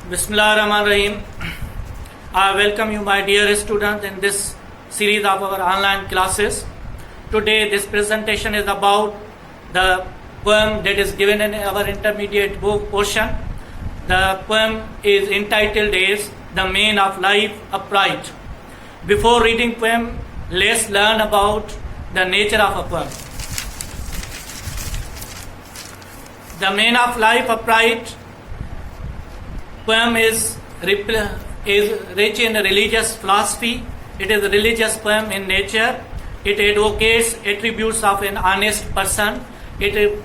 Bismillahirrahmanirrahim. I welcome you, my dear students, in this series of our online classes. Today, this presentation is about the poem that is given in our intermediate book portion. The poem is entitled as The Main of Life Upright. Before reading poem, let's learn about the nature of a poem. The Main of Life Upright poem is rich in religious philosophy. It is a religious poem in nature. It advocates attributes of an honest person. It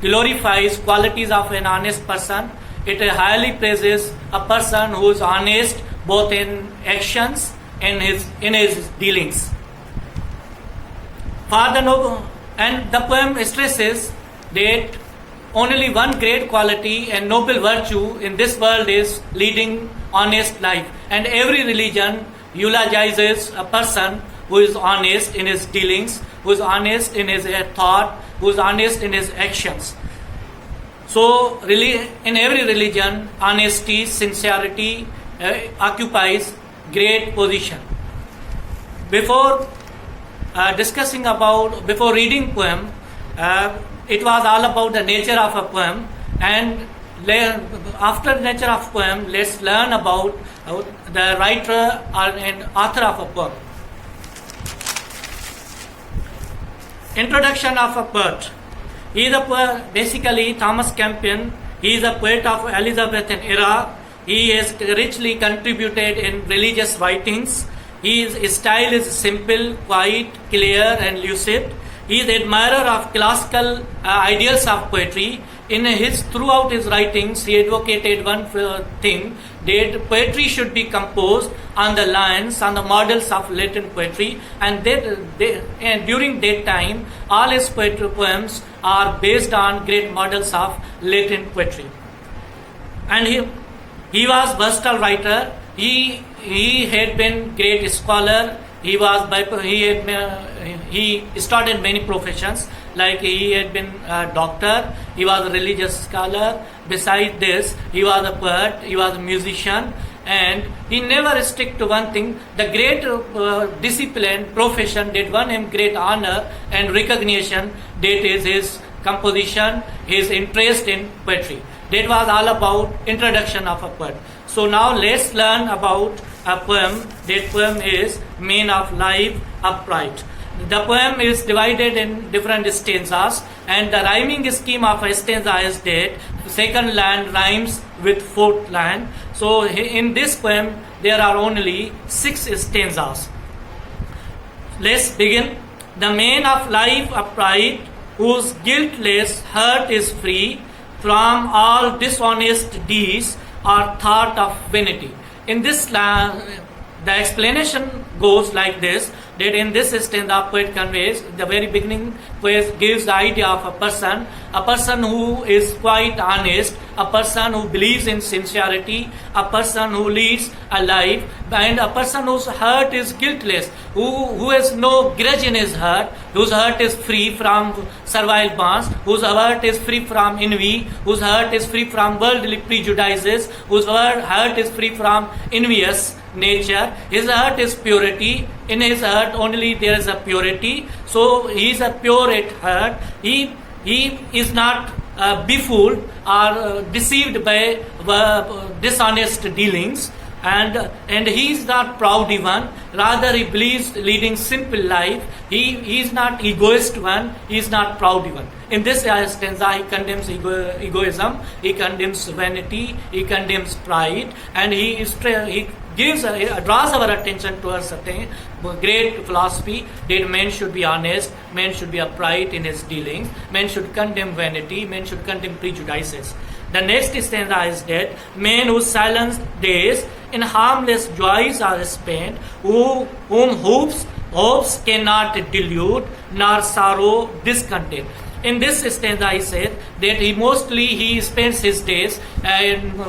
glorifies qualities of an honest person. It highly praises a person who is honest both in actions and in his dealings. And the poem stresses that only one great quality and noble virtue in this world is leading honest life. And every religion eulogizes a person who is honest in his dealings, who is honest in his thought, who is honest in his actions. So, in every religion, honesty, sincerity occupies great position. Before reading poem, it was all about the nature of a poem, and after the nature of poem, let's learn about the writer and author of a poem. Introduction of a poet. He is a poet, basically Thomas Campion. He is a poet of Elizabethan era. He has richly contributed in religious writings. His style is simple, quiet, clear, and lucid. He is an admirer of classical ideals of poetry. Throughout his writings, he advocated one thing, that poetry should be composed on the lines, on the models of Latin poetry, and during that time, all his poetry poems are based on great models of Latin poetry. And he was versatile writer. He had been great scholar. He started many professions, like he had been a doctor, he was a religious scholar. Besides this, he was a poet, he was a musician, and he never stuck to one thing. The great discipline, profession that won him great honor and recognition, that is his composition, his interest in poetry. That was all about introduction of a poet. So now let's learn about a poem. That poem is Main of Life Upright. The poem is divided in different stanzas, and the rhyming scheme of a stanza is that second line rhymes with fourth line. So in this poem there are only 6 stanzas. Let's begin. The main of life upright, whose guiltless heart is free from all dishonest deeds or thought of vanity. In this the explanation goes like this, that in this stanza poet conveys, the very beginning poet gives the idea of a person who is quite honest, a person who believes in sincerity, a person who leads a life, and a person whose heart is guiltless, who has no grudge in his heart, whose heart is free from servile bonds, whose heart is free from envy, whose heart is free from worldly prejudices, whose heart is free from envious nature. His heart is purity. In his heart only there is a purity. So he is a pure at heart. He is not befooled or deceived by dishonest dealings, and he is not proud one. Rather, he believes leading simple life. He is not egoist one. He is not proud one. In this stanza, he condemns egoism. He condemns vanity. He condemns pride, and he draws our attention towards a great philosophy that man should be honest, man should be upright in his dealings, man should condemn vanity, man should condemn prejudices. The next stanza is that men whose silent days in harmless joys are spent, whom hopes cannot delude, nor sorrow discontent. In this stanza, he said that he spends his days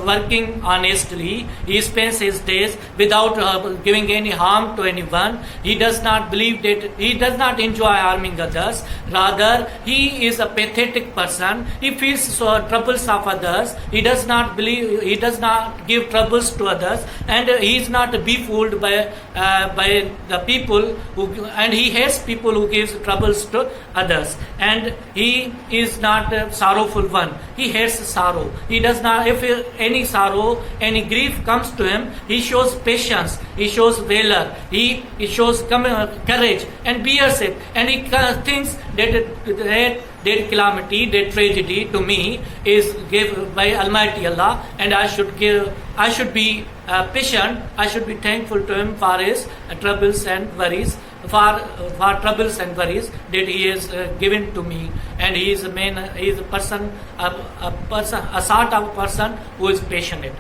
working honestly. He spends his days without giving any harm to anyone. He does not believe that he does not enjoy harming others. Rather, he is a pathetic person. He feels troubles of others. He does not believe. He does not give troubles to others, and he is not befooled by the people who, and he hates people who gives troubles to others. And he is not a sorrowful one. He hates sorrow. He does not. If any sorrow, any grief comes to him, he shows patience. He shows valor. He shows courage and bears it. And he thinks that calamity, that tragedy to me is given by Almighty Allah, and I should be patient. I should be thankful to Him for His troubles and worries, for troubles and worries that He has given to me. And He is a person, a sort of person who is passionate.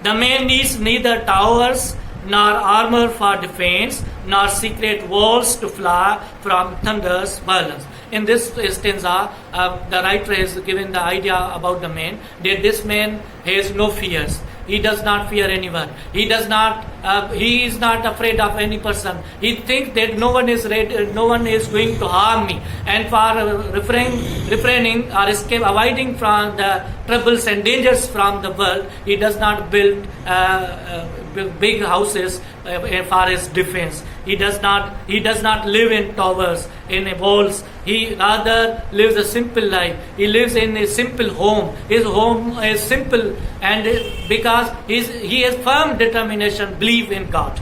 The man needs neither towers nor armor for defense, nor secret walls to fly from thunder's violence. In this stanza, the writer has given the idea about the man, that this man has no fears. He does not fear anyone. He is not afraid of any person. He thinks that no one is going to harm me. And for refraining or avoiding from the troubles and dangers from the world, he does not build big houses for his defense. He does not live in towers, in walls. He rather lives a simple life. He lives in a simple home. His home is simple, and because he has firm determination, believe in God.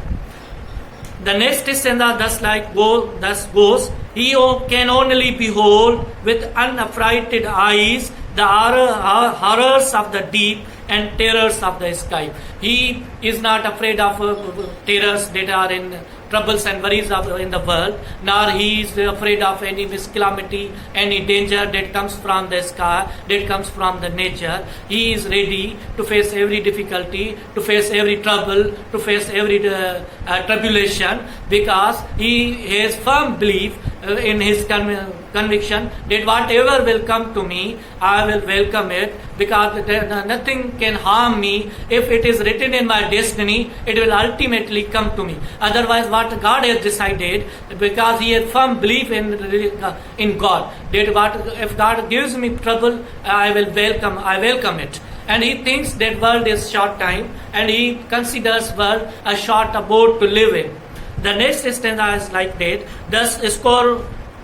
The next stanza thus goes: He can only behold with unaffrighted eyes the horrors of the deep and terrors of the sky. He is not afraid of terrors that are in troubles and worries in the world, nor he is afraid of any calamity, any danger that comes from the sky, that comes from the nature. He is ready to face every difficulty, to face every trouble, to face every tribulation, because he has firm belief in his conviction that whatever will come to me, I will welcome it, because nothing can harm me. If it is written in my destiny, it will ultimately come to me. Otherwise, what God has decided, because he has firm belief in God, that if God gives me trouble, I welcome it. And he thinks that world is short time, and he considers world a short abode to live in. The next stanza is like that: thus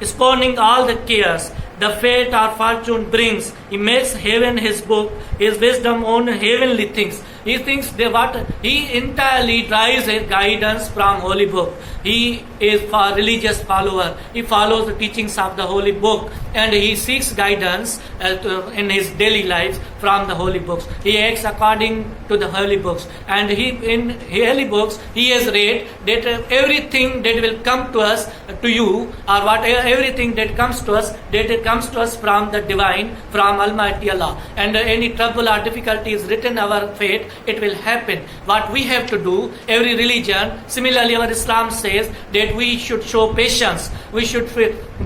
scorning all the cares the fate or fortune brings, he makes heaven his book, his wisdom on heavenly things. He thinks that he entirely derives his guidance from holy book. He is a religious follower. He follows the teachings of the holy book, and he seeks guidance in his daily life from the holy books. He acts according to the holy books, and in holy books he has read that everything that will come to us, to you, or everything that comes to us, that it comes to us from the divine, from Almighty Allah. And any trouble or difficulty is written our fate, it will happen. What we have to do, every religion, similarly our Islam says that we should show patience, we should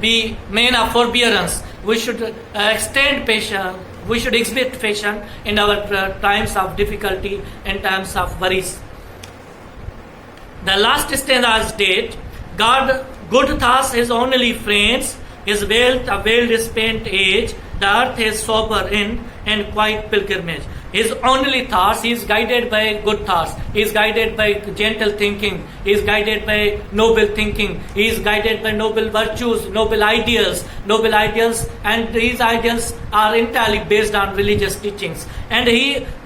be men of forbearance, we should extend patience, we should exhibit patience in our times of difficulty and times of worries. The last stanza states: God, good thoughts his only friends, his wealth a well-spent age, the earth is sober in and quiet pilgrimage. His only thoughts, he is guided by good thoughts, he is guided by gentle thinking, he is guided by noble thinking, he is guided by noble virtues, noble ideals, and these ideals are entirely based on religious teachings. And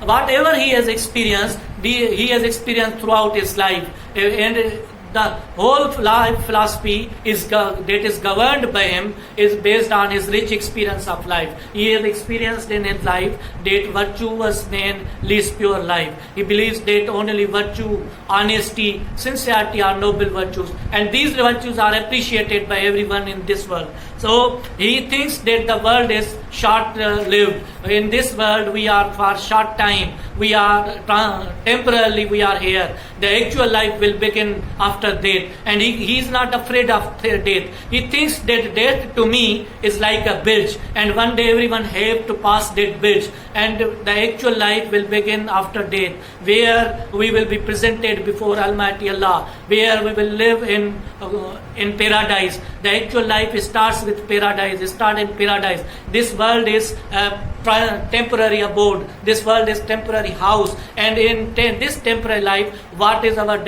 whatever he has experienced, he has experienced throughout his life. And the whole life philosophy that is governed by him is based on his rich experience of life. He has experienced in his life that virtuous man leads pure life. He believes that only virtue, honesty, sincerity are noble virtues, and these virtues are appreciated by everyone in this world. So he thinks that the world is short lived. In this world we are for short time. We are temporarily we are here. The actual life will begin after death, and he is not afraid of death. He thinks that death to me is like a bridge, and one day everyone have to pass that bridge, and the actual life will begin after death, where we will be presented before Almighty Allah, where we will live in paradise. The actual life starts with paradise. It starts in paradise. This world is temporary abode. This world is temporary house, and in this temporary life, what is our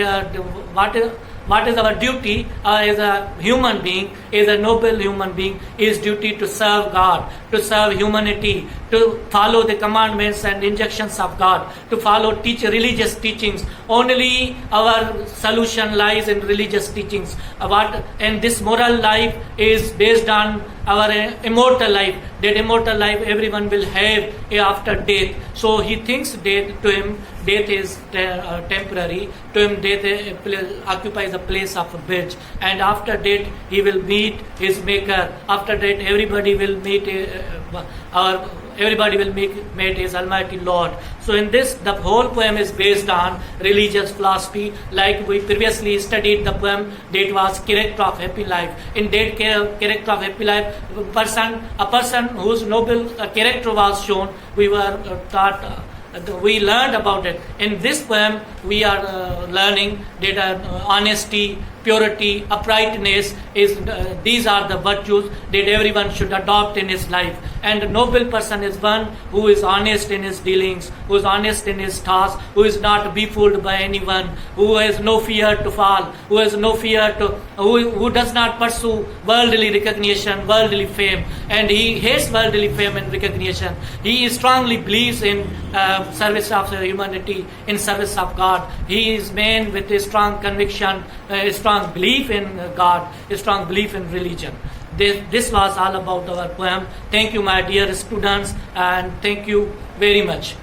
duty as a human being, as a noble human being, is duty to serve God, to serve humanity, to follow the commandments and injunctions of God, to follow religious teachings. Only our solution lies in religious teachings. And this moral life is based on our immortal life. That immortal life everyone will have after death. So he thinks death to him, death is temporary. To him, death occupies a place of a bridge. And after death, he will meet his Maker. After death, everybody will meet meet his Almighty Lord. So in this, the whole poem is based on religious philosophy. Like we previously studied the poem that was Character of Happy Life. In that Character of Happy Life, a person whose noble character was shown, we were taught. We learned about it. In this poem, we are learning that honesty, purity, uprightness these are the virtues that everyone should adopt in his life. And a noble person is one who is honest in his dealings, who is honest in his thoughts, who is not befooled by anyone, who has no fear to fall, who has no fear to, who does not pursue worldly recognition, worldly fame, and he hates worldly fame and recognition. He strongly believes in service of humanity, in service of God. He is man with a strong conviction, a strong belief in God, a strong belief in religion. This was all about our poem. Thank you, my dear students, and thank you very much.